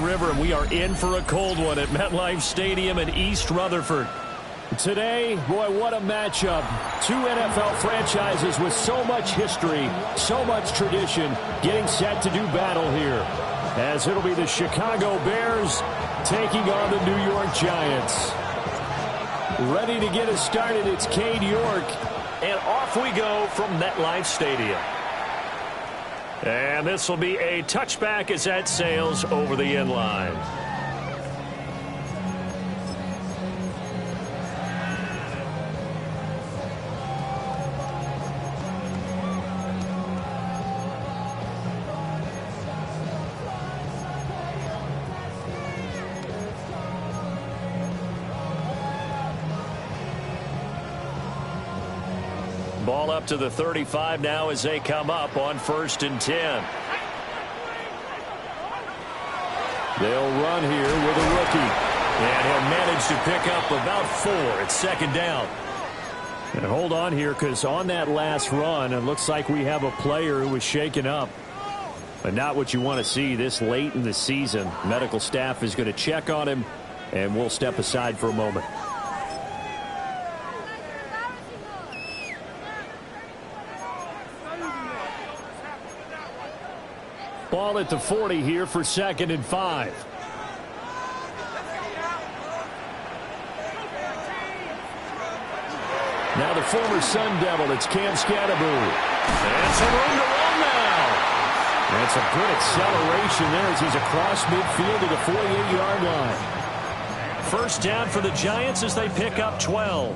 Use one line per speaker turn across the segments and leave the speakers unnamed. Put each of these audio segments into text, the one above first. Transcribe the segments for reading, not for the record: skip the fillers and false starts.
River, and we are in for a cold one at MetLife Stadium in East Rutherford. Today, boy, what a matchup. Two NFL franchises with so much history, so much tradition, getting set to do battle here. As it'll be the Chicago Bears taking on the New York Giants. Ready to get us started, it's Cade York.
And off we go from MetLife Stadium. And this will be a touchback as that sails over the end line. Ball up to the 35 now as they come up on 1st and 10.
They'll run here with a rookie.
And he'll manage to pick up about 4 at 2nd down.
And hold on here, because on that last run, it looks like we have a player who was shaken up. But not what you want to see this late in the season. Medical staff is going to check on him, and we'll step aside for a moment. Ball at the 40 here for 2nd and 5. Now the former Sun Devil, it's Cam Scatterbury.
And some room to run now.
That's a good acceleration there as he's across midfield to the 48-yard line.
1st down for the Giants as they pick up 12.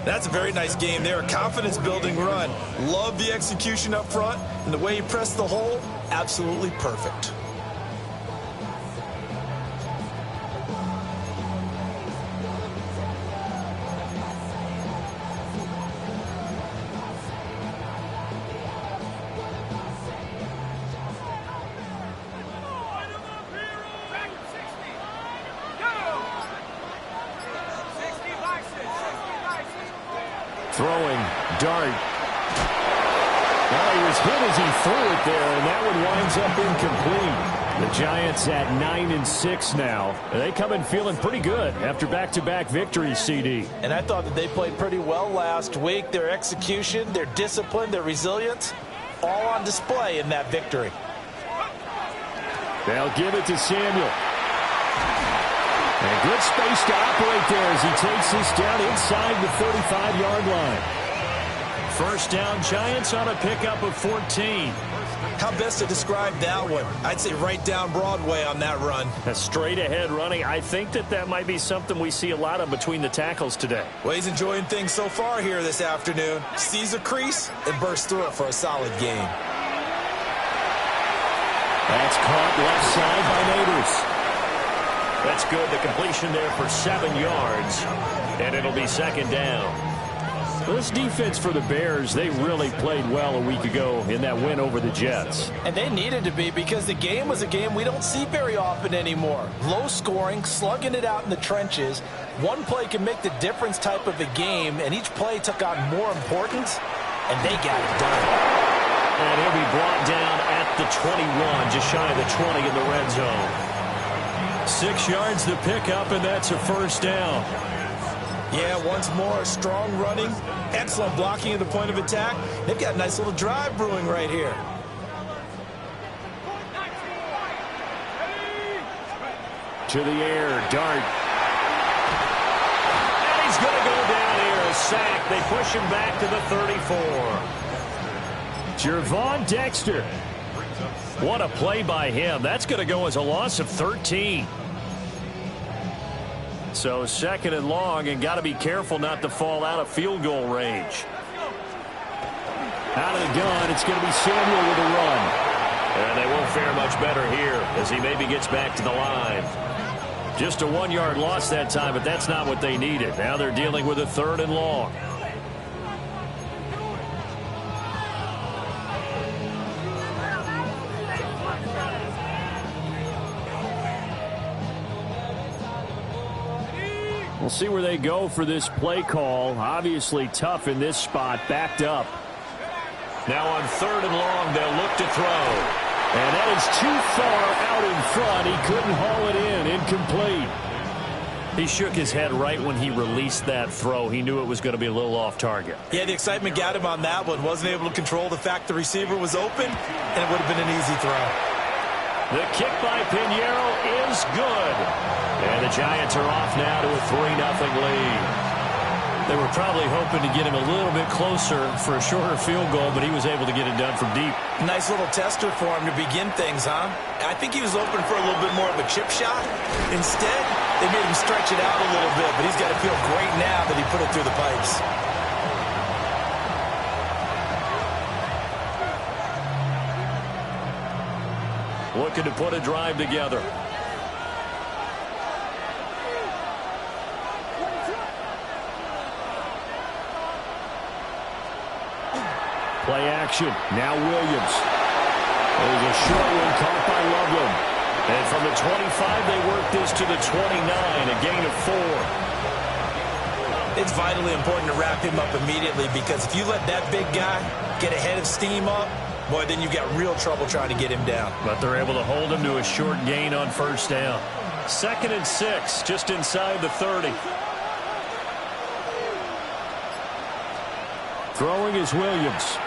That's a very nice game there. A confidence-building run. Love the execution up front. And the way he pressed the hole, absolutely perfect.
Throwing, dart. Well, he was hit as he threw it there, and that one winds up incomplete. The Giants at 9-6 now. They come in feeling pretty good after back-to-back victories, CD.
And I thought that they played pretty well last week. Their execution, their discipline, their resilience, all on display in that victory.
They'll give it to Samuel. And good space to operate there as he takes this down inside the 35-yard line.
1st down, Giants on a pickup of 14.
How best to describe that one? I'd say right down Broadway on that run.
A straight-ahead running. I think that might be something we see a lot of between the tackles today.
Well, he's enjoying things so far here this afternoon. Sees a crease and bursts through it for a solid gain.
That's caught left side by Neighbors.
That's good. The completion there for 7 yards. And it'll be 2nd down.
Well, this defense for the Bears, they really played well a week ago in that win over the Jets.
And they needed to be, because the game was a game we don't see very often anymore. Low scoring, slugging it out in the trenches. One play can make the difference type of a game, and each play took on more importance, and they got it done.
And he'll be brought down at the 21, just shy of the 20 in the red zone. 6 yards to pick up, and that's a 1st down.
Yeah, once more, strong running, excellent blocking at the point of attack. They've got a nice little drive brewing right here.
To the air, dart.
And he's going to go down here, a sack. They push him back to the 34.
Gervon Dexter.
What a play by him. That's going to go as a loss of 13. So 2nd and long, and got to be careful not to fall out of field goal range.
Out of the gun, it's going to be Samuel with a run.
And they won't fare much better here as he maybe gets back to the line. Just a 1-yard loss that time, but that's not what they needed. Now they're dealing with a 3rd and long.
We'll see where they go for this play call. Obviously tough in this spot, backed up.
Now on 3rd and long, they'll look to throw.
And that is too far out in front. He couldn't haul it in. Incomplete.
He shook his head right when he released that throw. He knew it was going to be a little off target.
Yeah, the excitement got him on that one. Wasn't able to control the fact the receiver was open, and it would have been an easy throw.
The kick by Pinheiro is good. And the Giants are off now to a 3-0 lead. They were probably hoping to get him a little bit closer for a shorter field goal, but he was able to get it done from deep.
Nice little tester for him to begin things, huh? I think he was open for a little bit more of a chip shot. Instead, they made him stretch it out a little bit, but he's got to feel great now that he put it through the pipes.
Looking to put a drive together.
Play action. Now Williams. There's a short one caught by Loveland.
And from the 25, they work this to the 29, a gain of 4.
It's vitally important to wrap him up immediately because if you let that big guy get ahead of steam up, boy, then you've got real trouble trying to get him down.
But they're able to hold him to a short gain on first down. 2nd and 6, just inside the 30.
Throwing is Williams.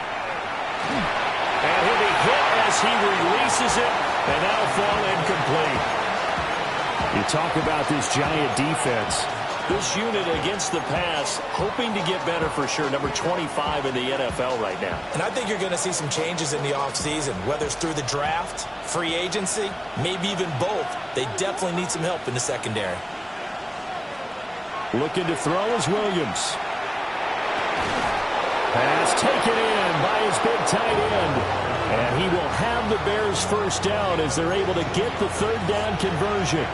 And he'll be hit as he releases it, and that'll fall incomplete.
You talk about this Giant defense.
This unit against the pass, hoping to get better for sure. Number 25 in the NFL right now.
And I think you're going to see some changes in the offseason, whether it's through the draft, free agency, maybe even both. They definitely need some help in the secondary.
Looking to throw is Williams. Pass taken in by his big tight end. And he will have the Bears first down as they're able to get the 3rd down conversion.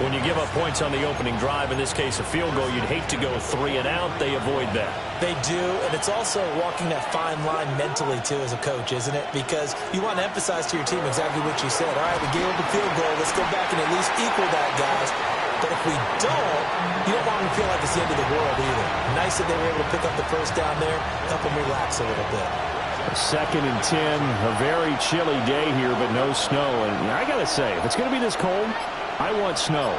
When you give up points on the opening drive, in this case a field goal, you'd hate to go 3 and out. They avoid that.
They do, and it's also walking that fine line mentally, too, as a coach, isn't it? Because you want to emphasize to your team exactly what you said. All right, we gave up the field goal. Let's go back and at least equal that, guys. But if we don't, you don't want them to feel like it's the end of the world either. Nice that they were able to pick up the first down there, help them relax a little bit.
2nd and 10, a very chilly day here, but no snow. And I got to say, if it's going to be this cold, I want snow.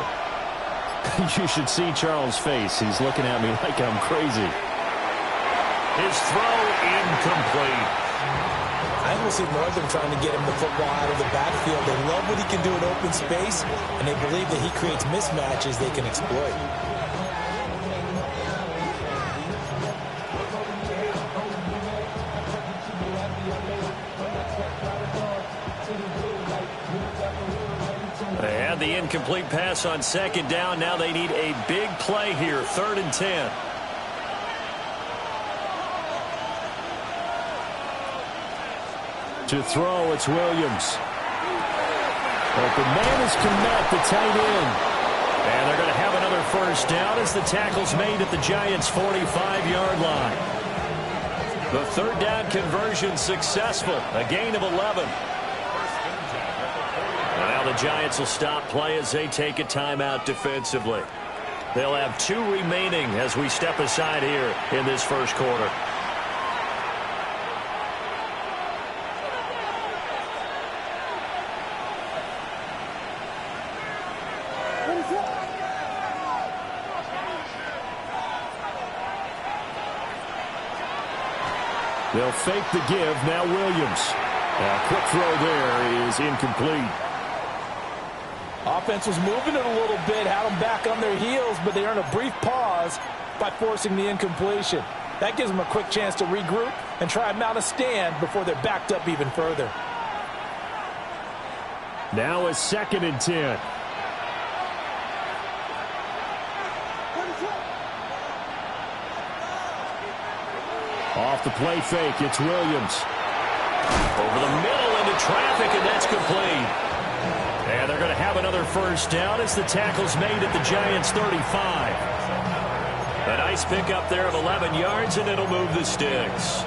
You should see Charles' face. He's looking at me like I'm crazy.
His throw incomplete.
I almost see Northern trying to get him the football out of the backfield. They love what he can do in open space, and they believe that he creates mismatches they can exploit.
They had the incomplete pass on 2nd down. Now they need a big play here, 3rd and 10.
To throw, it's Williams. Open man is Kmet, the tight end.
And they're going to have another first down as the tackle's made at the Giants' 45-yard line. The 3rd down conversion successful, a gain of 11. Now the Giants will stop play as they take a timeout defensively. They'll have 2 remaining as we step aside here in this first quarter.
They'll fake the give. Now Williams. A quick throw there is incomplete.
Offense was moving it a little bit, had them back on their heels, but they earned a brief pause by forcing the incompletion. That gives them a quick chance to regroup and try and mount a stand before they're backed up even further.
Now a 2nd and 10. Off the play fake, it's Williams.
Over the middle into traffic, and that's complete. And they're going to have another first down as the tackle's made at the Giants' 35. A nice pickup there of 11 yards, and it'll move the sticks.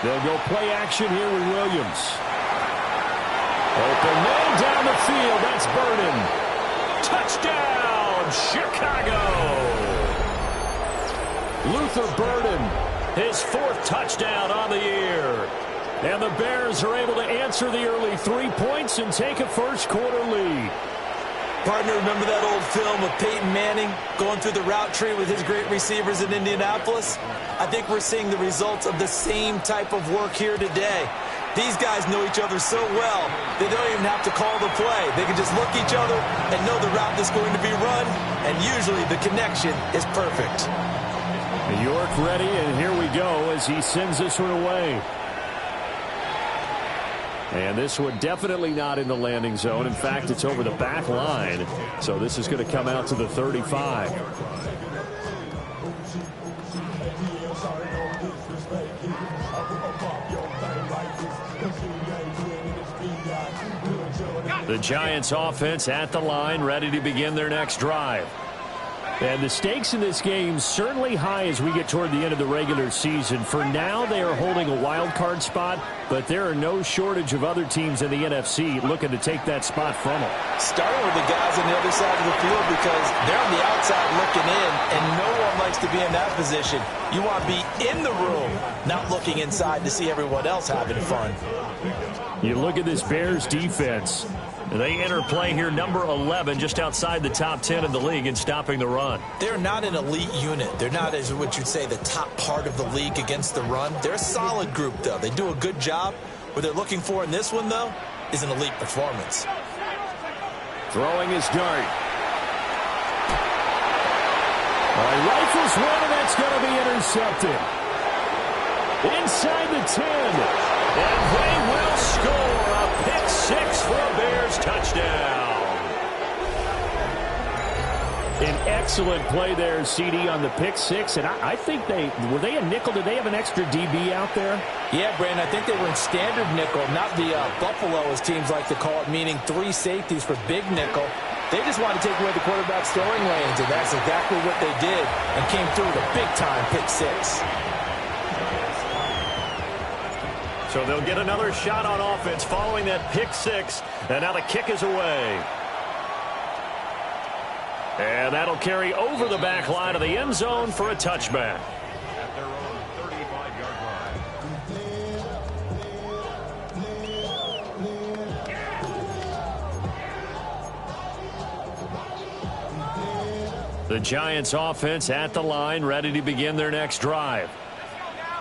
They'll go play action here with Williams. Open man down the field. That's Burden. Touchdown, Chicago. Luther Burden, his 4th touchdown on the year. And the Bears are able to answer the early 3 points and take a first-quarter lead.
Partner, remember that old film of Peyton Manning going through the route tree with his great receivers in Indianapolis? I think we're seeing the results of the same type of work here today. These guys know each other so well, they don't even have to call the play. They can just look each other and know the route that's going to be run, and usually the connection is perfect.
York ready, and here we go as he sends this one away. And this one definitely not in the landing zone. In fact, it's over the back line. So this is going to come out to the 35. The Giants offense at the line, ready to begin their next drive. And the stakes in this game certainly high as we get toward the end of the regular season. For now, they are holding a wild card spot, but there are no shortage of other teams in the NFC looking to take that spot from them.
Starting with the guys on the other side of the field because they're on the outside looking in, and no one likes to be in that position. You want to be in the room, not looking inside to see everyone else having fun.
You look at this Bears defense.
They enter play here, number 11, just outside the top 10 in the league in stopping the run.
They're not an elite unit. They're not, as what you'd say, the top part of the league against the run. They're a solid group, though. They do a good job. What they're looking for in this one, though, is an elite performance.
Throwing his dart. Rifles one, and that's going to be intercepted. Inside the 10. And they will score a pick 6 for a Bears touchdown. An excellent play there, CD, on the pick 6. And I think were they a nickel? Did they have an extra DB out there?
Yeah, Brandon, I think they were in standard nickel, not the Buffalo, as teams like to call it, meaning 3 safeties for big nickel. They just wanted to take away the quarterback's throwing lanes, and that's exactly what they did and came through with a big-time pick 6.
So they'll get another shot on offense following that pick 6. And now the kick is away. And that'll carry over the back line of the end zone for a touchback.
At their own 35-yard line.
The Giants offense at the line, ready to begin their next drive.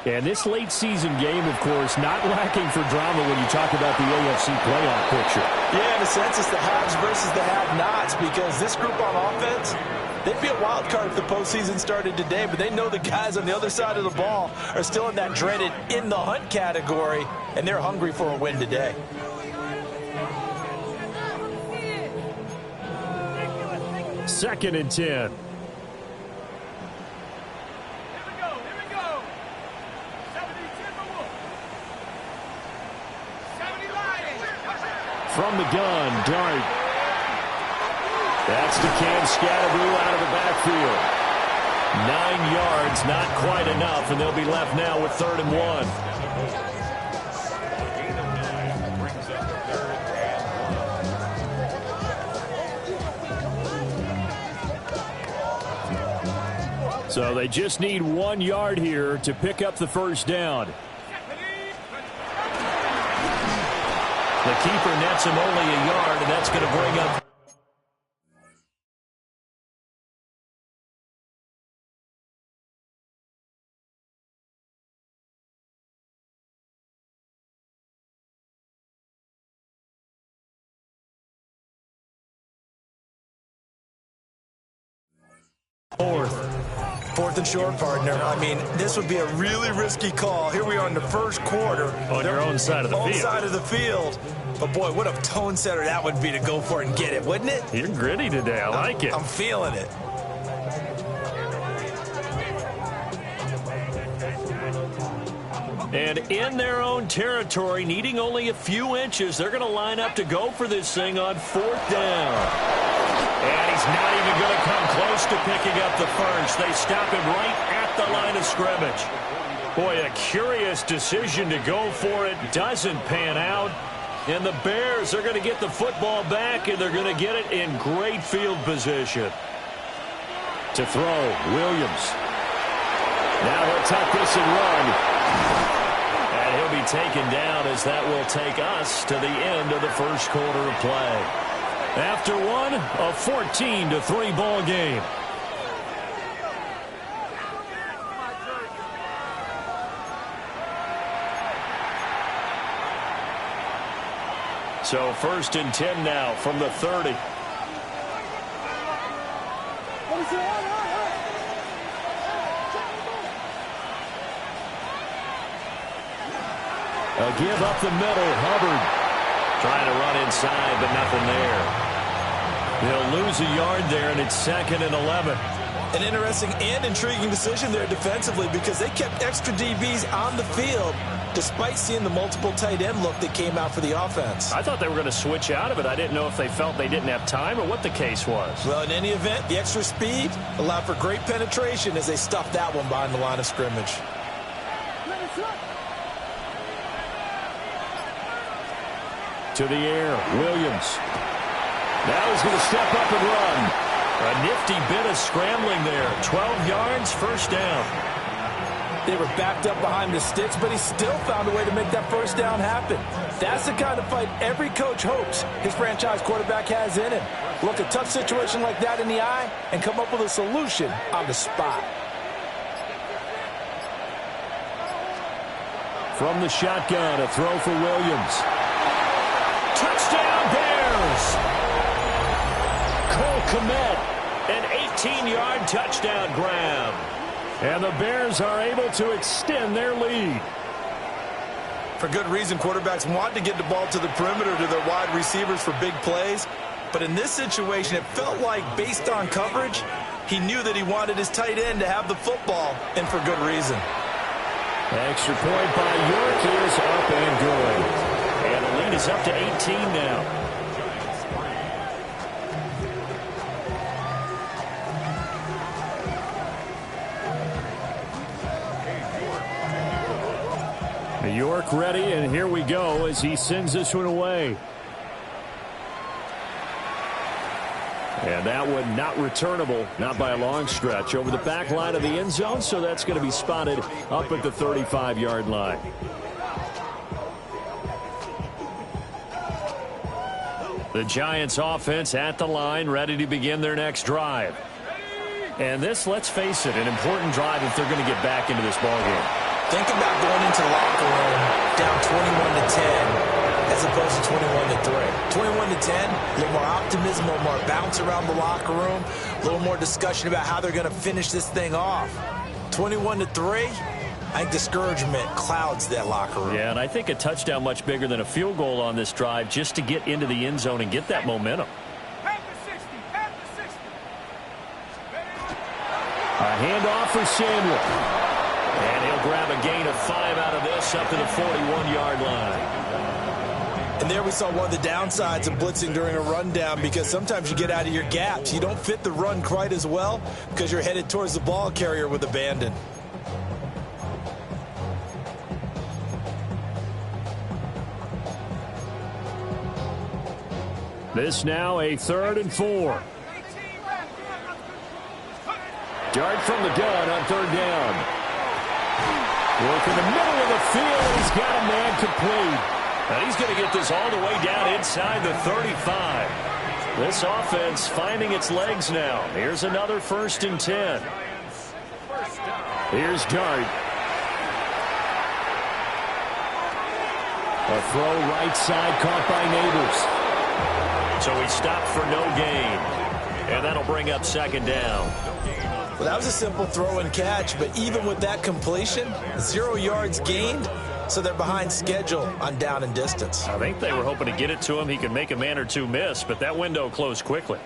And this late season game, of course, not lacking for drama when you talk about the AFC playoff picture.
Yeah, in a sense, it's the haves versus the have-nots, because this group on offense, they'd be a wild card if the postseason started today, but they know the guys on the other side of the ball are still in that dreaded in the hunt category, and they're hungry for a win today.
Second and 10. From the gun, Dart. That's DeCam Scatterboo out of the backfield. 9 yards, not quite enough, and they'll be left now with 3rd and 1. So they just need 1 yard here to pick up the first down.
The keeper nets him only a yard, and that's going to bring up.
Fourth and short, partner. I mean, this would be a really risky call. Here we are in the first quarter.
On your own side of the field.
Own side of the field. But, boy, what a tone setter that would be to go for it and get it, wouldn't it?
You're gritty today. I like it.
I'm feeling it.
And in their own territory, needing only a few inches, they're going to line up to go for this thing on 4th down. And he's not even going to come close to picking up the first. They stop him right at the line of scrimmage. Boy, a curious decision to go for it. Doesn't pan out. And the Bears are going to get the football back, and they're going to get it in great field position.
To throw, Williams. Now he'll tuck this and run.
And he'll be taken down as that will take us to the end of the first quarter of play.
After one, a 14-3 ball game.
So 1st and 10 now from the 30.
A give up the middle. Hubbard
trying to run inside, but nothing there.
They'll lose a yard there, and it's 2nd and 11.
An interesting and intriguing decision there defensively because they kept extra DBs on the field despite seeing the multiple tight end look that came out for the offense.
I thought they were going to switch out of it. I didn't know if they felt they didn't have time or what the case was.
Well, in any event, the extra speed allowed for great penetration as they stuffed that one behind the line of scrimmage.
To the air, Williams. Now he's going to step up and run.
A nifty bit of scrambling there. 12 yards, first down.
They were backed up behind the sticks, but he still found a way to make that first down happen. That's the kind of fight every coach hopes his franchise quarterback has in him. Look a tough situation like that in the eye and come up with a solution on the spot.
From the shotgun, a throw for Williams.
Touchdown Bears! Cole Kmet, an 18-yard touchdown grab.
And the Bears are able to extend their lead.
For good reason, quarterbacks want to get the ball to the perimeter to their wide receivers for big plays. But in this situation, it felt like, based on coverage, he knew that he wanted his tight end to have the football, and for good reason.
Extra point by York is up and good.
And the lead is up to 18 now.
York ready, and here we go as he sends this one away. And that one not returnable, not by a long stretch, over the back line of the end zone, so that's going to be spotted up at the 35-yard line.
The Giants offense at the line, ready to begin their next drive. And this, let's face it, an important drive if they're going to get back into this ballgame.
Think about going into the locker room down 21-10 as opposed to 21-3. 21-10, a little more optimism, a little more bounce around the locker room, a little more discussion about how they're going to finish this thing off. 21-3, I think discouragement clouds that locker room.
Yeah, and I think a touchdown much bigger than a field goal on this drive just to get into the end zone and get that momentum.
A handoff for Samuel.
And he'll grab a gain of 5 out of this up to the 41-yard line.
And there we saw one of the downsides of blitzing during a rundown because sometimes you get out of your gaps. You don't fit the run quite as well because you're headed towards the ball carrier with abandon.
This now a 3rd and 4. Dart from the gun on 3rd down. Work in the middle of the field. He's got a man complete.
And he's going to get this all the way down inside the 35. This offense finding its legs now. Here's another 1st and 10.
Here's Dart. A throw right side caught by Neighbors.
So he stopped for no gain. And that'll bring up 2nd down.
Well, that was a simple throw and catch, but even with that completion, 0 yards gained, so they're behind schedule on down and distance.
I think they were hoping to get it to him. He could make a man or two miss, but that window closed quickly.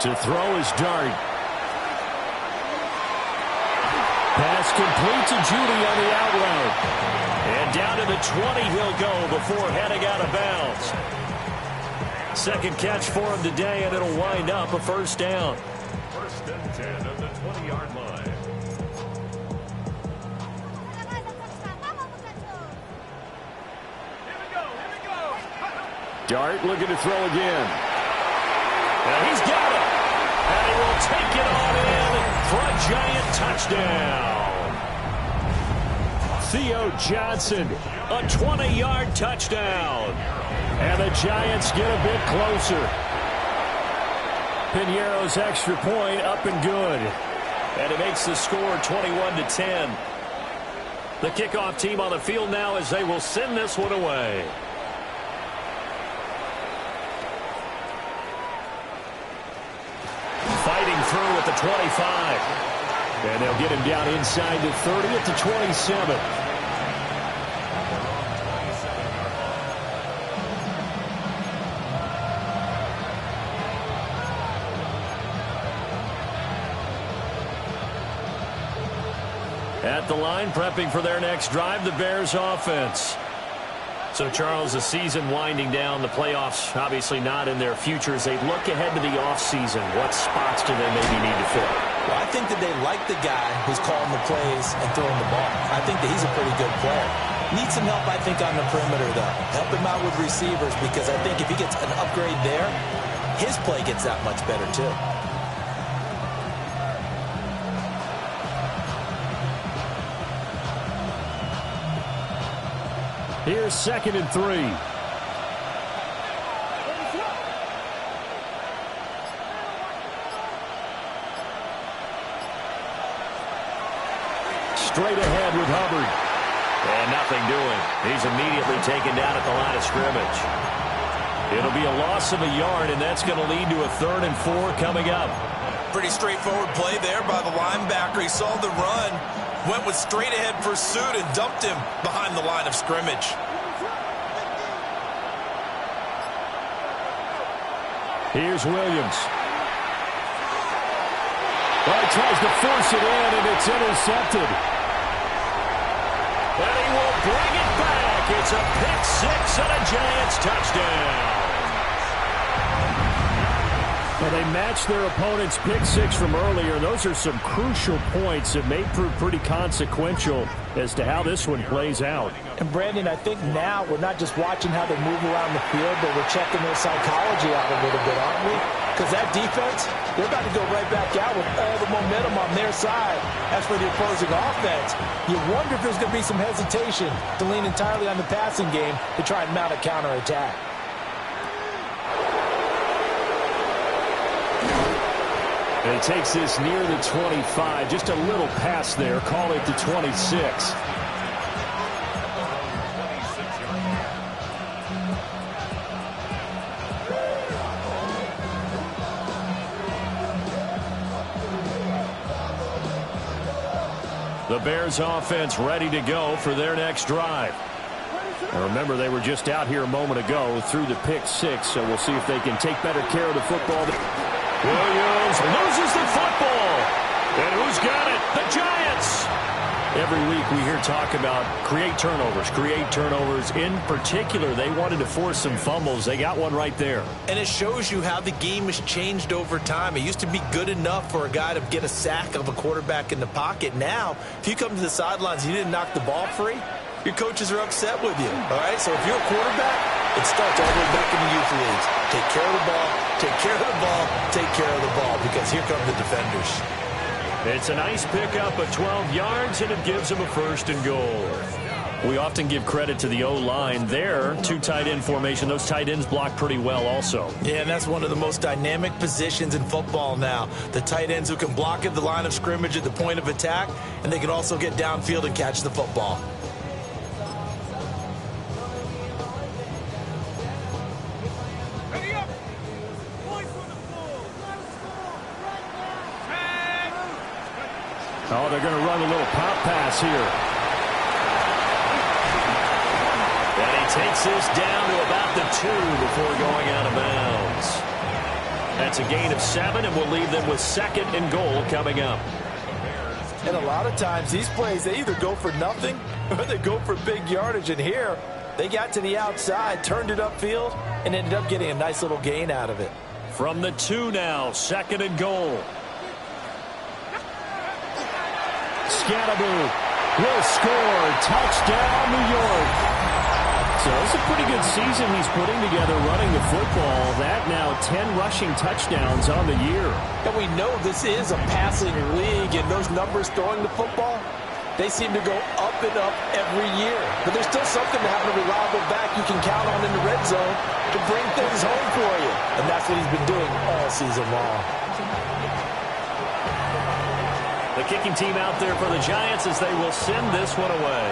To throw is Dart. Pass complete to Judy on the out route.
And down to the 20 he'll go before heading out of bounds. Second catch for him today, and it'll wind up a first down.
First and 10 at the 20-yard line.
Dart looking to throw again.
And he's got it. And he will take it on in for a giant touchdown.
Theo Johnson, a 20-yard touchdown. And the Giants get a bit closer. Piñeiro's extra point up and good.
And it makes the score 21-10. The kickoff team on the field now as they will send this one away. Fighting through at the 25.
And they'll get him down inside the 30 at the 27.
At the line, prepping for their next drive, the Bears offense. So, Charles, the season winding down, the playoffs obviously not in their future. As they look ahead to the offseason, what spots do they maybe need to fill?
Well, I think that they like the guy who's calling the plays and throwing the ball. I think that he's a pretty good player. Needs some help, I think, on the perimeter, though. Help him out with receivers, because I think if he gets an upgrade there, his play gets that much better, too.
Here's 2nd and 3. Straight ahead with Hubbard.
And nothing doing. He's immediately taken down at the line of scrimmage. It'll be a loss of a yard, and that's going to lead to a 3rd and 4 coming up.
Pretty straightforward play there by the linebacker. He saw the run, went with straight ahead pursuit, and dumped him behind the line of scrimmage.
Here's Williams. Well, he tries to force it in, and it's intercepted.
And he will bring it back. It's a pick six and a Giants touchdown.
Well, they matched their opponent's pick six from earlier. Those are some crucial points that may prove pretty consequential as to how this one plays out.
And, Brandon, I think now we're not just watching how they move around the field, but we're checking their psychology out a little bit, aren't we? Because that defense, they're about to go right back out with all the momentum on their side. As for the opposing offense, you wonder if there's going to be some hesitation to lean entirely on the passing game to try and mount a counterattack.
And he takes this near the 25. Just a little pass there. Call it the 26.
The Bears offense ready to go for their next drive.
Now remember, they were just out here a moment ago through the pick six, so we'll see if they can take better care of the football.
Williams loses the football. And who's got it? The Giants.
Every week we hear talk about create turnovers. In particular, they wanted to force some fumbles. They got one right there.
And it shows you how the game has changed over time. It used to be good enough for a guy to get a sack of a quarterback in the pocket. Now, if you come to the sidelines and you didn't knock the ball free, your coaches are upset with you. All right, so if you're a quarterback, it starts all the way back in the youth leagues. Take care of the ball, take care of the ball, take care of the ball, because here come the defenders.
It's a nice pickup of 12 yards, and it gives them a 1st and goal.
We often give credit to the O-line there. 2 tight end formation. Those tight ends block pretty well also.
Yeah, and that's one of the most dynamic positions in football now. The tight ends who can block at the line of scrimmage at the point of attack, and they can also get downfield and catch the football.
Oh, they're going to run a little pop pass here.
And he takes this down to about the 2 before going out of bounds. That's a gain of 7, and we'll leave them with 2nd and goal coming up.
And a lot of times these plays, they either go for nothing or they go for big yardage. And here, they got to the outside, turned it upfield, and ended up getting a nice little gain out of it.
From the 2 now, 2nd and goal.
Scatterbo will score. Touchdown, New York. So it's a pretty good season he's putting together running the football. That now 10 rushing touchdowns on the year.
And we know this is a passing league, and those numbers throwing the football, they seem to go up and up every year. But there's still something to having a reliable back you can count on in the red zone to bring things home for you. And that's what he's been doing all season long.
The kicking team out there for the Giants as they will send this one away.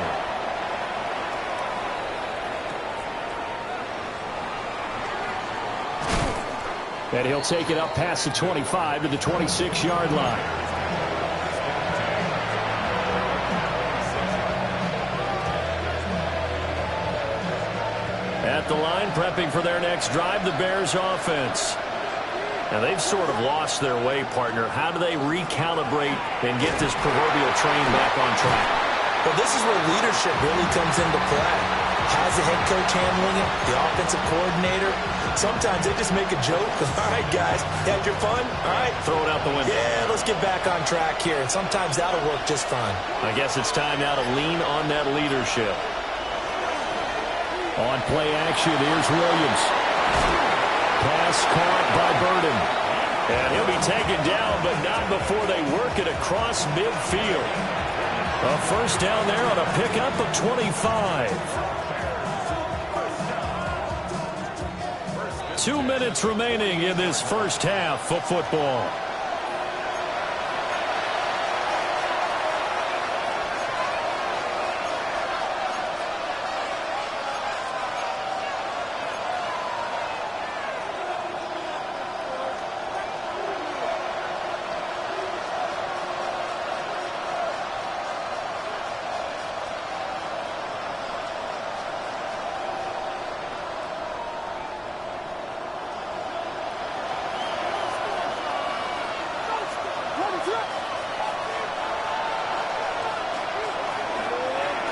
And he'll take it up past the 25 to the 26-yard line.
At the line, prepping for their next drive, the Bears offense. Now, they've sort of lost their way, partner. How do they recalibrate and get this proverbial train back on track?
Well, this is where leadership really comes into play. How's the head coach handling it? The offensive coordinator? Sometimes they just make a joke. All right, guys, had your fun? All right.
Throw it out the window.
Yeah, let's get back on track here. And sometimes that'll work just fine.
I guess it's time now to lean on that leadership.
On play action, here's Williams. Pass caught by Burden.
And he'll be taken down, but not before they work it across midfield. A first down there on a pickup of 25. 2 minutes remaining in this first half of football.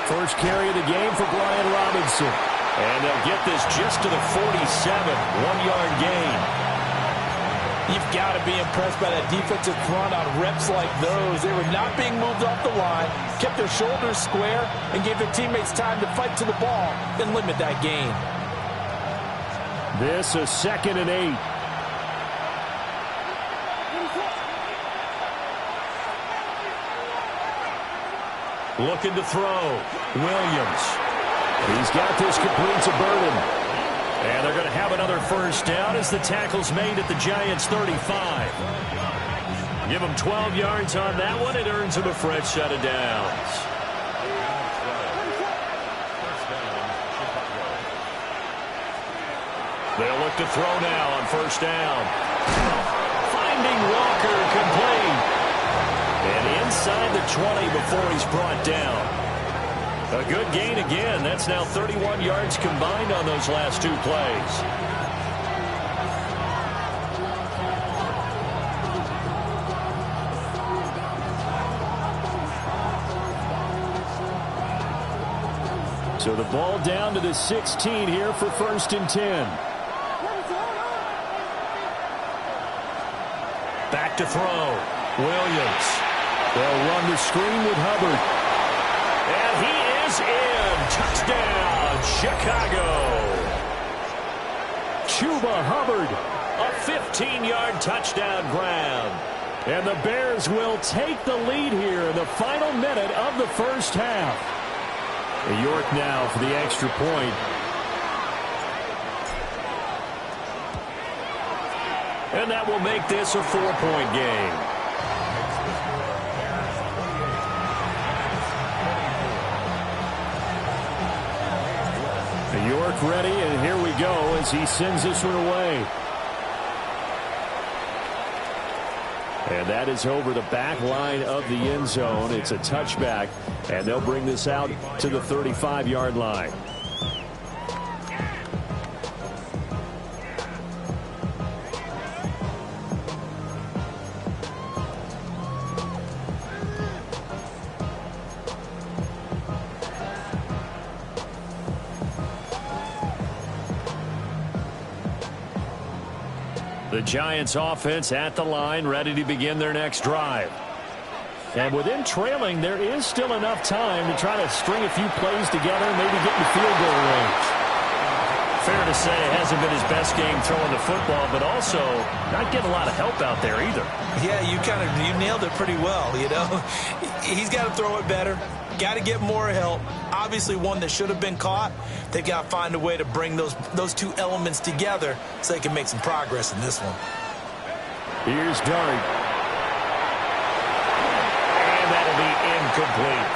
First carry of the game for Brian Robinson.
And they'll get this just to the 47, 1-yard gain.
You've got to be impressed by that defensive front on reps like those. They were not being moved off the line, kept their shoulders square, and gave their teammates time to fight to the ball and limit that gain.
This is 2nd and 8.
Looking to throw. Williams.
He's got this complete to Burden.
And they're going to have another first down as the tackle's made at the Giants' 35. Give them 12 yards on that one. It earns them a fresh set of downs. They'll look to throw now on first down. Finding Walker complete. And inside the 20 before he's brought down. A good gain again. That's now 31 yards combined on those last 2 plays.
So the ball down to the 16 here for 1st and 10.
Back to throw. Williams.
They'll run the screen with Hubbard.
And he is in. Touchdown, Chicago.
Chuba Hubbard.
A 15-yard touchdown grab.
And the Bears will take the lead here in the final minute of the first half. York now for the extra point.
And that will make this a 4-point game.
York ready, and here we go as he sends this one away. And that is over the back line of the end zone. It's a touchback, and they'll bring this out to the 35-yard line.
The Giants offense at the line, ready to begin their next drive. And within trailing, there is still enough time to try to string a few plays together and maybe get in the field goal range. Fair to say it hasn't been his best game throwing the football, but also not getting a lot of help out there either.
Yeah, you nailed it pretty well, you know. He's got to throw it better. Got to get more help. Obviously one that should have been caught. They've got to find a way to bring those two elements together so they can make some progress in this one.
Here's Dart.
And that'll be incomplete.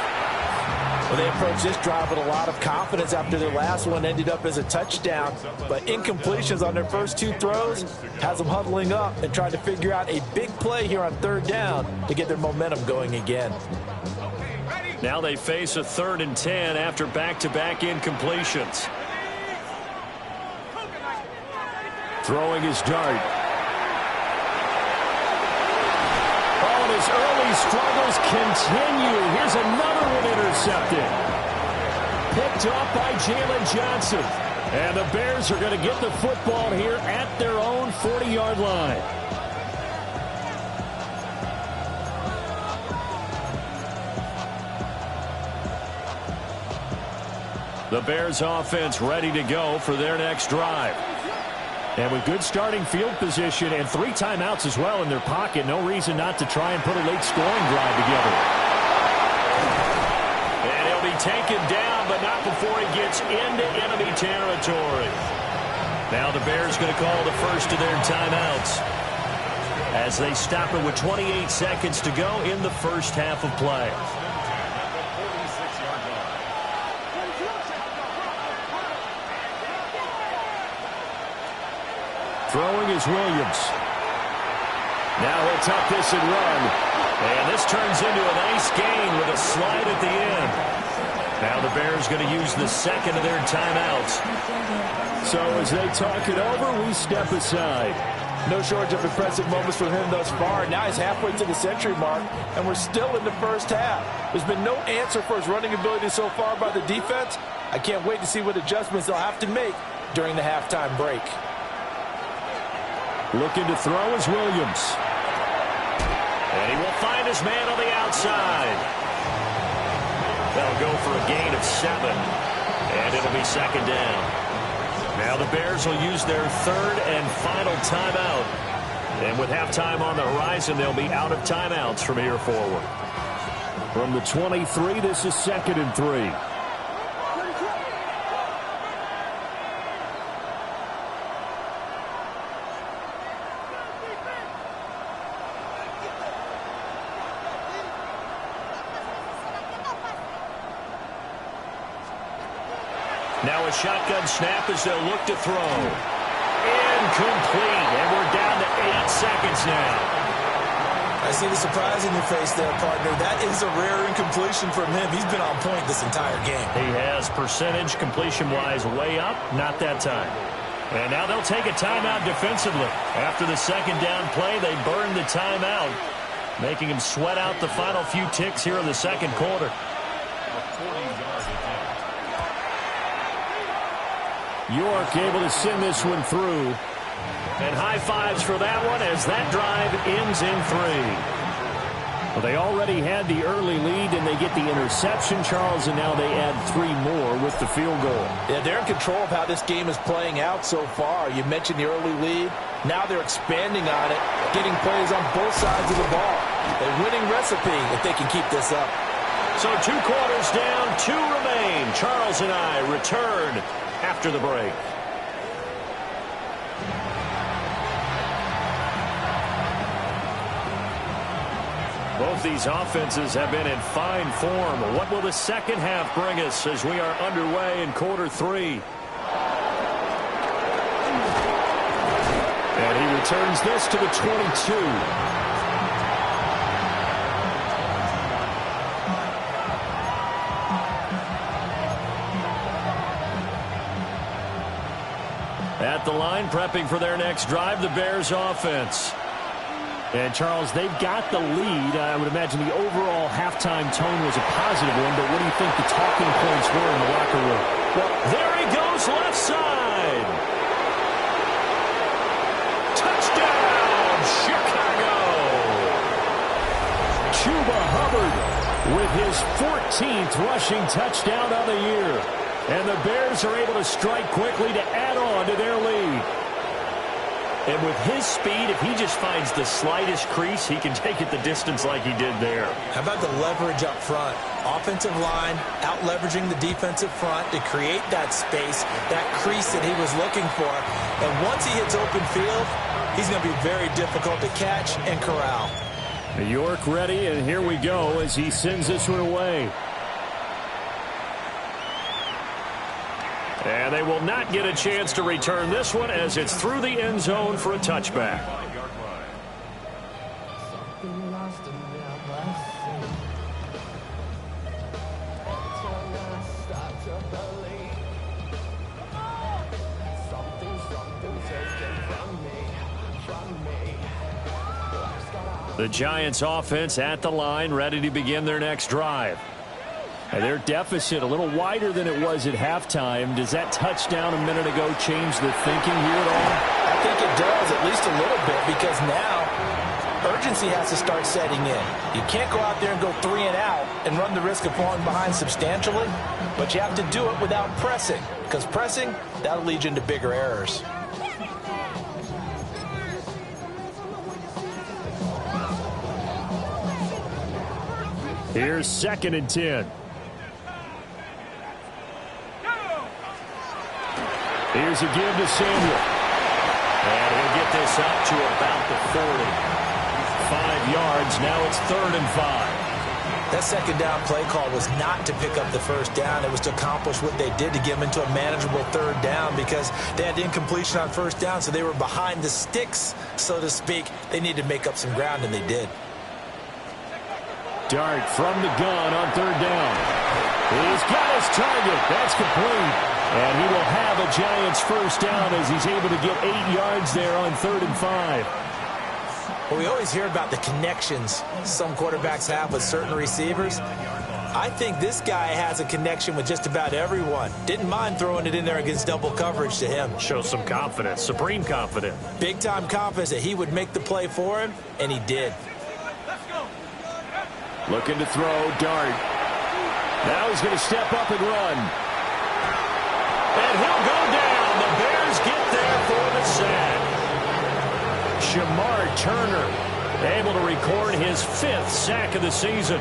Well, they approached this drive with a lot of confidence after their last one ended up as a touchdown. But incompletions on their first two throws has them huddling up and trying to figure out a big play here on third down to get their momentum going again.
Now they face a 3rd and 10 after back-to-back incompletions.
Throwing his Dart. Oh, and his early struggles continue. Here's another one intercepted. Picked off by Jalen Johnson. And the Bears are going to get the football here at their own 40-yard line. The Bears offense ready to go for their next drive. And with good starting field position and 3 timeouts as well in their pocket, no reason not to try and put a late scoring drive together.
And he'll be taken down, but not before he gets into enemy territory. Now the Bears going to call the first of their timeouts as they stop it with 28 seconds to go in the first half of play.
Throwing is Williams. Now he'll tuck this and run.
And this turns into a nice gain with a slide at the end. Now the Bears going to use the second of their timeouts.
So as they talk it over, we step aside.
No shortage of impressive moments from him thus far. Now he's halfway to the century mark, and we're still in the first half. There's been no answer for his running ability so far by the defense. I can't wait to see what adjustments they'll have to make during the halftime break.
Looking to throw is Williams.
And he will find his man on the outside. They'll go for a gain of 7. And it'll be second down. Now the Bears will use their 3rd and final timeout. And with halftime on the horizon, they'll be out of timeouts from here forward.
From the 23, this is 2nd and 3.
Now a shotgun snap as they'll look to throw. Incomplete, and we're down to 8 seconds now.
I see the surprise in your face there, partner. That is a rare incompletion from him. He's been on point this entire game.
He has percentage completion-wise way up, not that time. And now they'll take a timeout defensively. After the second down play, they burn the timeout, making him sweat out the final few ticks here in the second quarter.
York able to send this one through.
And high fives for that one as that drive ends in 3.
Well, they already had the early lead, and they get the interception, Charles, and now they add 3 more with the field goal.
Yeah, they're in control of how this game is playing out so far. You mentioned the early lead. Now they're expanding on it, getting plays on both sides of the ball. A winning recipe if they can keep this up.
So 2 quarters down, 2 remain. Charles and I return after the break. Both these offenses have been in fine form. What will the second half bring us as we are underway in quarter 3?
And he returns this to the 22.
At the line, prepping for their next drive, the Bears offense.
And, Charles, they've got the lead. I would imagine the overall halftime tone was a positive one, but what do you think the talking points were in the locker room?
Well, there he goes, left side. Touchdown!
Chuba Hubbard with his 14th rushing touchdown of the year. And the Bears are able to strike quickly to add on to their lead.
And with his speed, if he just finds the slightest crease, he can take it the distance like he did there.
How about the leverage up front? Offensive line out-leveraging the defensive front to create that space, that crease that he was looking for. And once he hits open field, he's going to be very difficult to catch and corral.
York ready, and here we go as he sends this one away.
And they will not get a chance to return this one as it's through the end zone for a touchback. The Giants offense at the line, ready to begin their next drive.
And their deficit a little wider than it was at halftime. Does that touchdown a minute ago change the thinking here at all?
I think it does, at least a little bit, because now urgency has to start setting in. You can't go out there and go 3 and out and run the risk of falling behind substantially, but you have to do it without pressing, because pressing, that'll lead you into bigger errors.
Here's 2nd and 10. Here's a give to Samuel.
And he'll get this up to about the 40. 5 yards. Now it's 3rd and 5.
That second down play call was not to pick up the first down. It was to accomplish what they did to get them into a manageable 3rd down because they had incompletion on 1st down, so they were behind the sticks, so to speak. They needed to make up some ground, and they did.
Dart from the gun on 3rd down. He's got his target. That's complete. And he will have a Giants first down as he's able to get 8 yards there on 3rd and 5.
Well, we always hear about the connections some quarterbacks have with certain receivers. I think this guy has a connection with just about everyone. Didn't mind throwing it in there against double coverage to him.
Show some confidence, supreme confidence.
Big-time confidence that he would make the play for him, and he did.
Looking to throw, Dart. Now he's going to step up and run.
And he'll go down. The Bears get there for the sack.
Shamar Turner able to record his 5th sack of the season.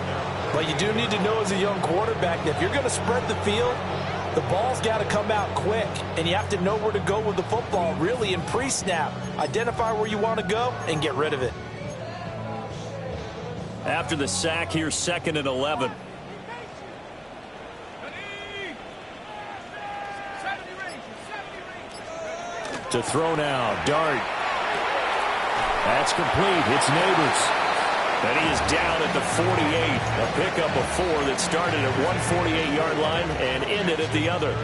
But you do need to know as a young quarterback that if you're going to spread the field, the ball's got to come out quick. And you have to know where to go with the football, really, in pre-snap. Identify where you want to go and get rid of it.
After the sack, here's 2nd and 11.
To throw now, Dart. That's complete. It's Neighbors.
And he is down at the 48. A pickup of 4 that started at one 48-yard line and ended at the other.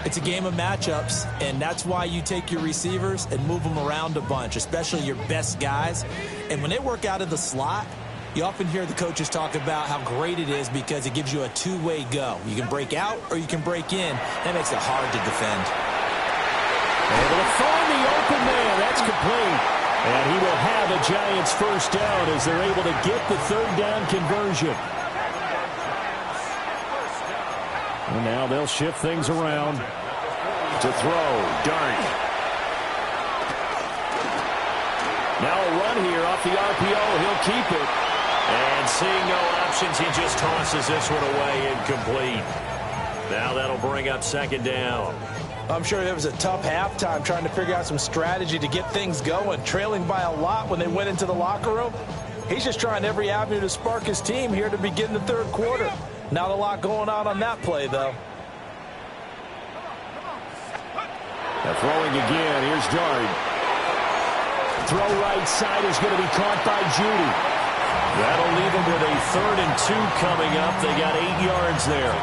It's a game of matchups, and that's why you take your receivers and move them around a bunch, especially your best guys. And when they work out of the slot, you often hear the coaches talk about how great it is because it gives you a two-way go. You can break out or you can break in. That makes it hard to defend.
Able to find the open man. That's complete. And he will have a Giants first down as they're able to get the 3rd down conversion. And now they'll shift things around. To throw, Dart. Now a run here off the RPO. He'll keep it.
And seeing no options, he just tosses this one away incomplete. Now that'll bring up 2nd down.
I'm sure it was a tough halftime trying to figure out some strategy to get things going, trailing by a lot when they went into the locker room. He's just trying every avenue to spark his team here to begin the 3rd quarter. Not a lot going on that play, though.
Now throwing again. Here's Dart. Throw right side is going to be caught by Judy.
That'll leave them with a 3rd and 2 coming up. They got 8 yards there.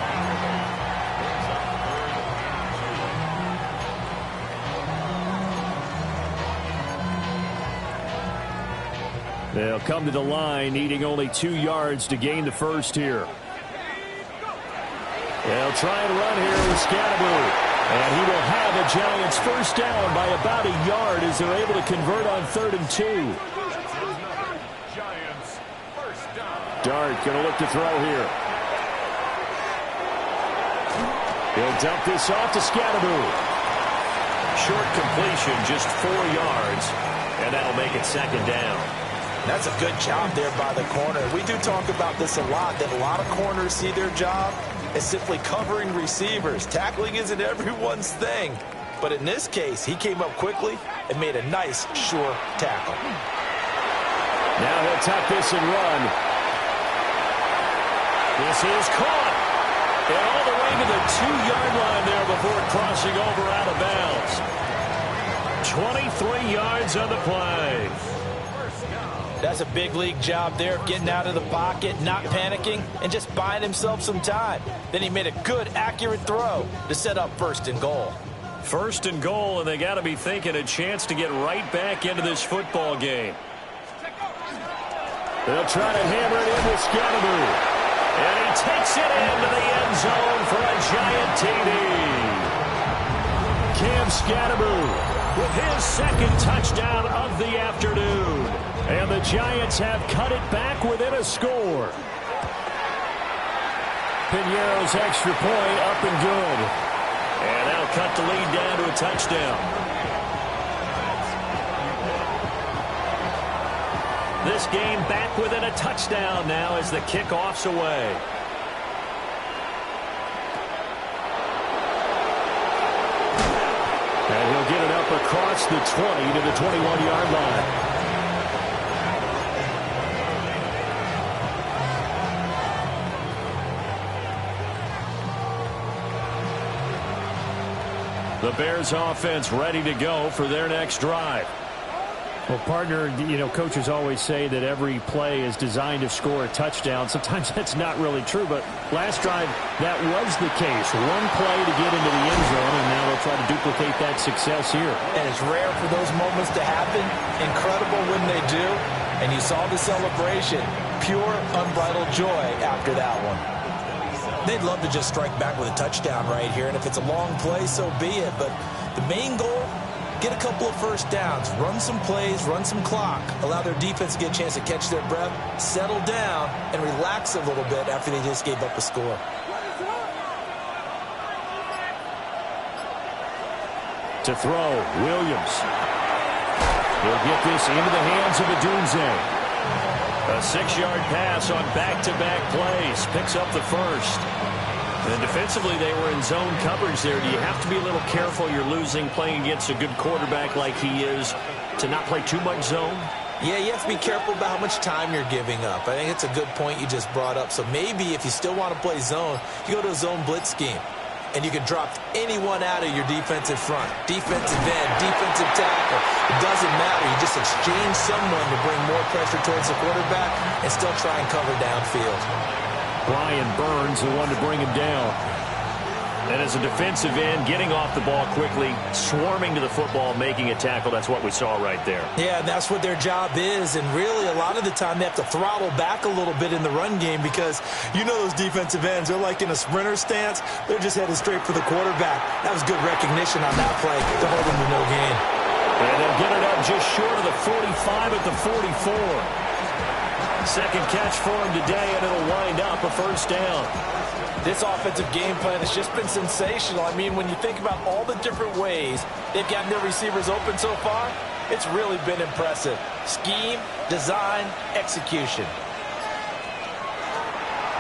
They'll come to the line needing only 2 yards to gain the first here. They'll try and run here with Scatteroo. And he will have a Giants first down by about a yard as they're able to convert on 3rd and 2.
Giants first down.
Dart going to look to throw here. He'll dump this off to Scatteroo.
Short completion, just 4 yards, and that'll make it second down.
That's a good job there by the corner. We do talk about this a lot, that a lot of corners see their job as simply covering receivers. Tackling isn't everyone's thing. But in this case, he came up quickly and made a nice, sure tackle.
Now he'll tuck this and run.
This is caught. And all the way to the 2-yard line there before crossing over out of bounds. 23 yards on the play.
That's a big league job there of getting out of the pocket, not panicking, and just buying himself some time. Then he made a good, accurate throw to set up 1st and goal.
1st and goal, and they got to be thinking a chance to get right back into this football game.
They'll try to hammer it in with Scatteroo.
And he takes it into the end zone for a giant TD.
Cam Scatteroo
with his 2nd touchdown of the afternoon.
And the Giants have cut it back within a score. Piñeiro's extra point up and good.
And that'll cut the lead down to a touchdown. This game back within a touchdown now as the kickoff's away.
And he'll get it up across the 20 to the 21-yard line. The Bears offense ready to go for their next drive.
Well, partner, coaches always say that every play is designed to score a touchdown. Sometimes that's not really true, but last drive, that was the case. One play to get into the end zone, and now they'll try to duplicate that success here.
And it's rare for those moments to happen. Incredible when they do. And you saw the celebration. Pure, unbridled joy after that one.
They'd love to just strike back with a touchdown right here, and if it's a long play, so be it. But the main goal, get a couple of first downs, run some plays, run some clock, allow their defense to get a chance to catch their breath, settle down, and relax a little bit after they just gave up a score.
To throw, Williams. He'll get this into the hands of Adunze.
A 6-yard pass on back-to-back plays. Picks up the 1st. And defensively, they were in zone coverage there. Do you have to be a little careful? You're losing playing against a good quarterback like he is to not play too much zone?
Yeah, you have to be careful about how much time you're giving up. I think it's a good point you just brought up. So maybe if you still want to play zone, you go to a zone blitz scheme. And you can drop anyone out of your defensive front. Defensive end, defensive tackle. It doesn't matter. You just exchange someone to bring more pressure towards the quarterback and still try and cover downfield.
Brian Burns, the one to bring him down.
And as a defensive end, getting off the ball quickly, swarming to the football, making a tackle, that's what we saw right there.
Yeah, and that's what their job is. And really, a lot of the time, they have to throttle back a little bit in the run game because you know those defensive ends, they're like in a sprinter stance. They're just headed straight for the quarterback. That was good recognition on that play to hold them to no gain.
And they'll get it up just short of the 45 at the 44. Second catch for him today, and it'll wind up a 1st down.
This offensive game plan has just been sensational. I mean, when you think about all the different ways they've gotten their receivers open so far, it's really been impressive. Scheme, design, execution.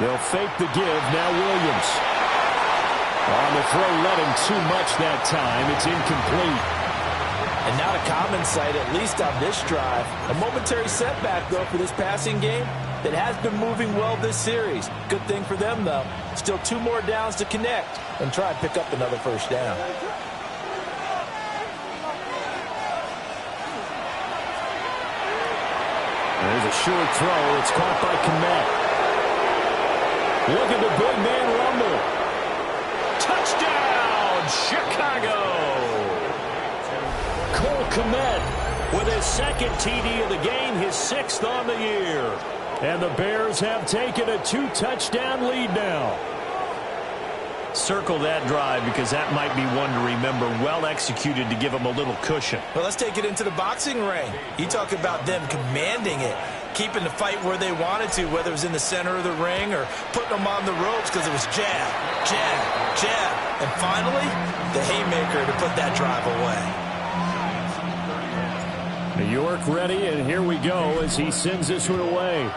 They'll fake the give. Now Williams. On the throw, let him too much that time. It's incomplete.
And not a common sight, at least on this drive. A momentary setback, though, for this passing game that has been moving well this series. Good thing for them, though. Still 2 more downs to connect and try and pick up another 1st down.
There's a short throw. It's caught by Kmet. Look at the big man rumble.
Touchdown, Chicago!
Cole Kmet
with his 2nd TD of the game, his 6th on the year.
And the Bears have taken a 2-touchdown lead now.
Circle that drive because that might be one to remember. Well executed to give them a little cushion.
Well, let's take it into the boxing ring. You talk about them commanding it. keeping the fight where they wanted to, whether it was in the center of the ring or putting them on the ropes because it was jab, jab, jab. And finally, the haymaker to put that drive away.
New York ready, and here we go as he sends this one away.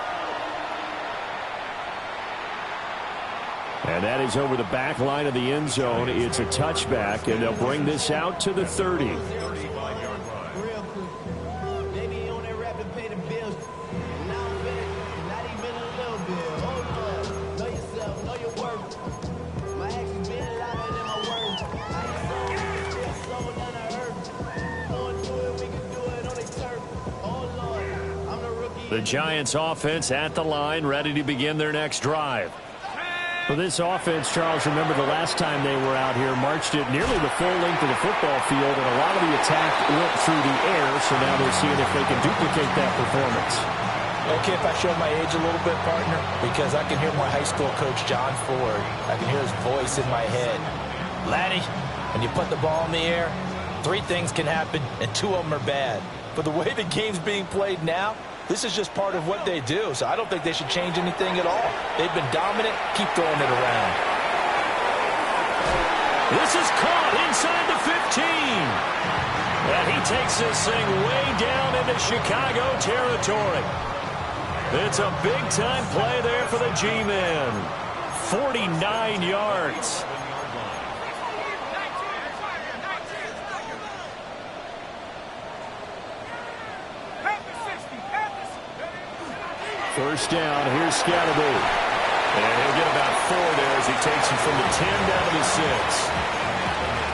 And that is over the back line of the end zone. It's a touchback, and they'll bring this out to the 30. The Giants offense at the line, ready to begin their next drive. For this offense, Charles, remember the last time they were out here, marched it nearly the full length of the football field, and a lot of the attack went through the air, so now they're seeing if they can duplicate that performance.
Okay, if I show my age a little bit, partner, because I can hear my high school coach, John Ford. I can hear his voice in my head. Laddie, when you put the ball in the air, 3 things can happen, and 2 of them are bad. But the way the game's being played now, this is just part of what they do, so I don't think they should change anything at all. They've been dominant. Keep throwing it around.
This is caught inside the 15. And he takes this thing way down into Chicago territory. It's a big-time play there for the G-Men. 49 yards. First down, here's Scatterby. And he'll get about 4 there as he takes it from the 10 down to the 6.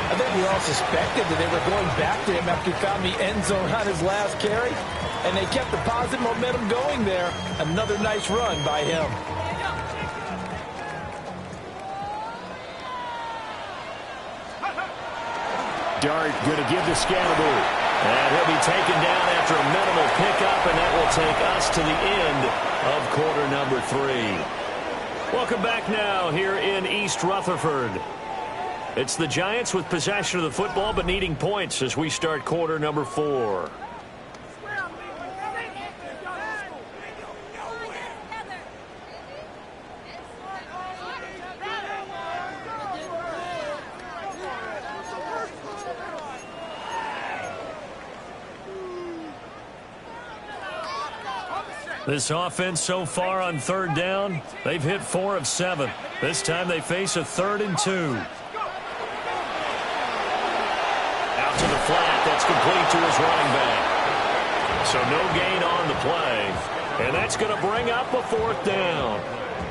I think we all suspected that they were going back to him after he found the end zone on his last carry, and they kept the positive momentum going there. Another nice run by him.
Dart going to give to Scatterby. And he'll be taken down after a minimal pickup, and that will take us to the end of quarter number 3. Welcome back now here in East Rutherford. It's the Giants with possession of the football but needing points as we start quarter number 4. This offense so far on 3rd down, they've hit 4 of 7. This time they face a 3rd and 2. Out to the flat, that's complete to his running back. So no gain on the play, and that's going to bring up a 4th down.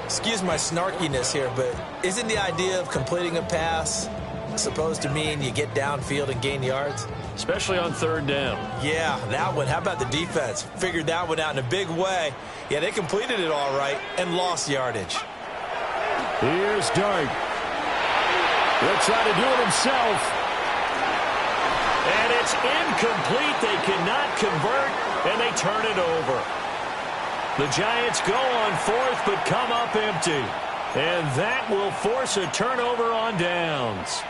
Excuse my snarkiness here, but isn't the idea of completing a pass supposed to mean you get downfield and gain yards?
Especially on 3rd down.
Yeah, that one. How about the defense? Figured that one out in a big way. Yeah, they completed it all right and lost yardage.
Here's Dart. He'll try to do it himself. And it's incomplete. They cannot convert, and they turn it over. The Giants go on 4th but come up empty. And that will force a turnover on downs.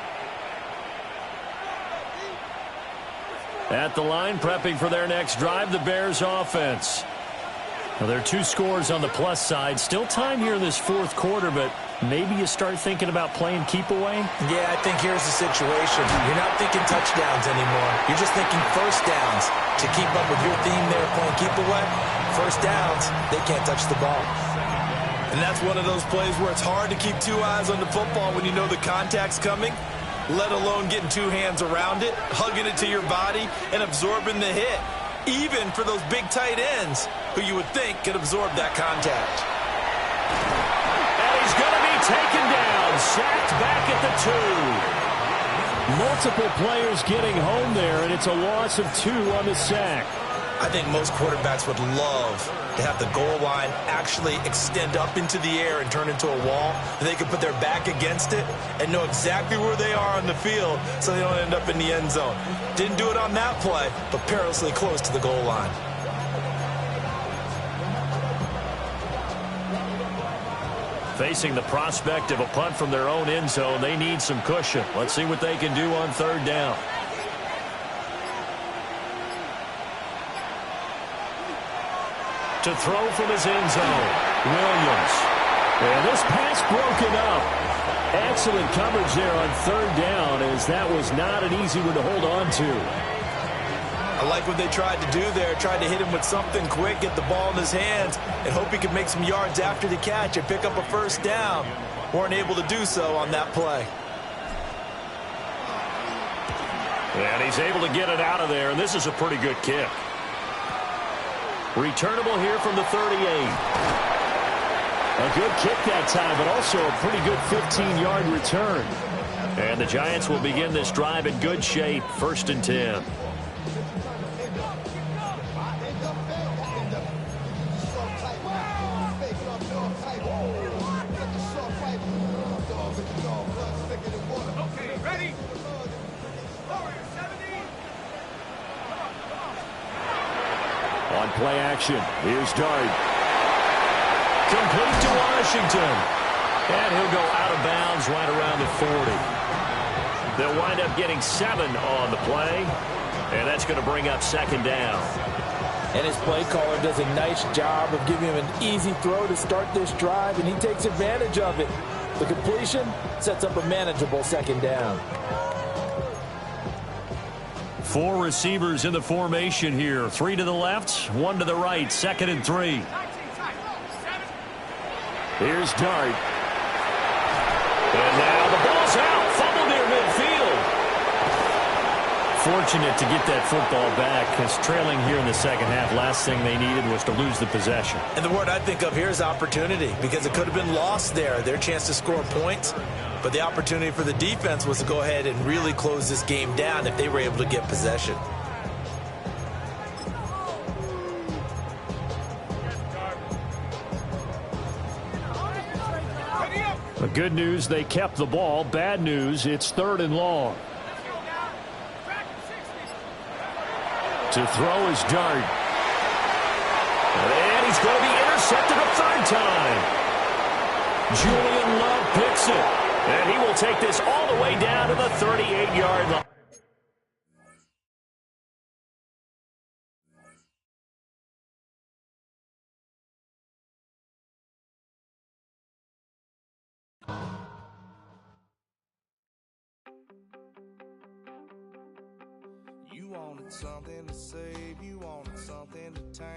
At the line, prepping for their next drive, the Bears offense. Well, there are 2 scores on the plus side. Still time here in this 4th quarter, but maybe you start thinking about playing keep away?
Yeah, I think here's the situation. You're not thinking touchdowns anymore. You're just thinking first downs. To keep up with your theme there, playing keep away, first downs, they can't touch the ball. And that's one of those plays where it's hard to keep 2 eyes on the football when you know the contact's coming, let alone getting 2 hands around it, hugging it to your body, and absorbing the hit, even for those big tight ends who you would think could absorb that contact.
And he's going to be taken down, sacked back at the 2. Multiple players getting home there, and it's a loss of 2 on the sack.
I think most quarterbacks would love to have the goal line actually extend up into the air and turn into a wall. They could put their back against it and know exactly where they are on the field so they don't end up in the end zone. Didn't do it on that play, but perilously close to the goal line.
Facing the prospect of a punt from their own end zone, they need some cushion. Let's see what they can do on 3rd down.
To throw from his end zone, Williams.
And this pass broken up. Excellent coverage there on third down, as that was not an easy one to hold on to.
I like what they tried to do there, tried to hit him with something quick, get the ball in his hands, and hope he could make some yards after the catch and pick up a first down. Weren't able to do so on that play.
And he's able to get it out of there, and this is a pretty good kick. Returnable here from the 38.
A good kick that time, but also a pretty good 15-yard return.
And the Giants will begin this drive in good shape, 1st and 10.
On play action, here's Dart.
Complete to Washington. And he'll go out of bounds right around the 40. They'll wind up getting 7 on the play. And that's going to bring up 2nd down.
And his play caller does a nice job of giving him an easy throw to start this drive, and he takes advantage of it. The completion sets up a manageable 2nd down.
4 receivers in the formation here. 3 to the left, 1 to the right. 2nd and 3.
Here's Dart.
And now the ball's out. Fumble near midfield.
Fortunate to get that football back, because trailing here in the second half, last thing they needed was to lose the possession.
And the word I think of here is opportunity, because it could have been lost there, their chance to score points. But the opportunity for the defense was to go ahead and really close this game down if they were able to get possession.
The good news, they kept the ball. Bad news, it's 3rd and long. To throw is Dart.
And he's going to be intercepted a 3rd time. Julian Love picks it. And he will take this all the way down to the 38-yard line.
You wanted something to save, you wanted something to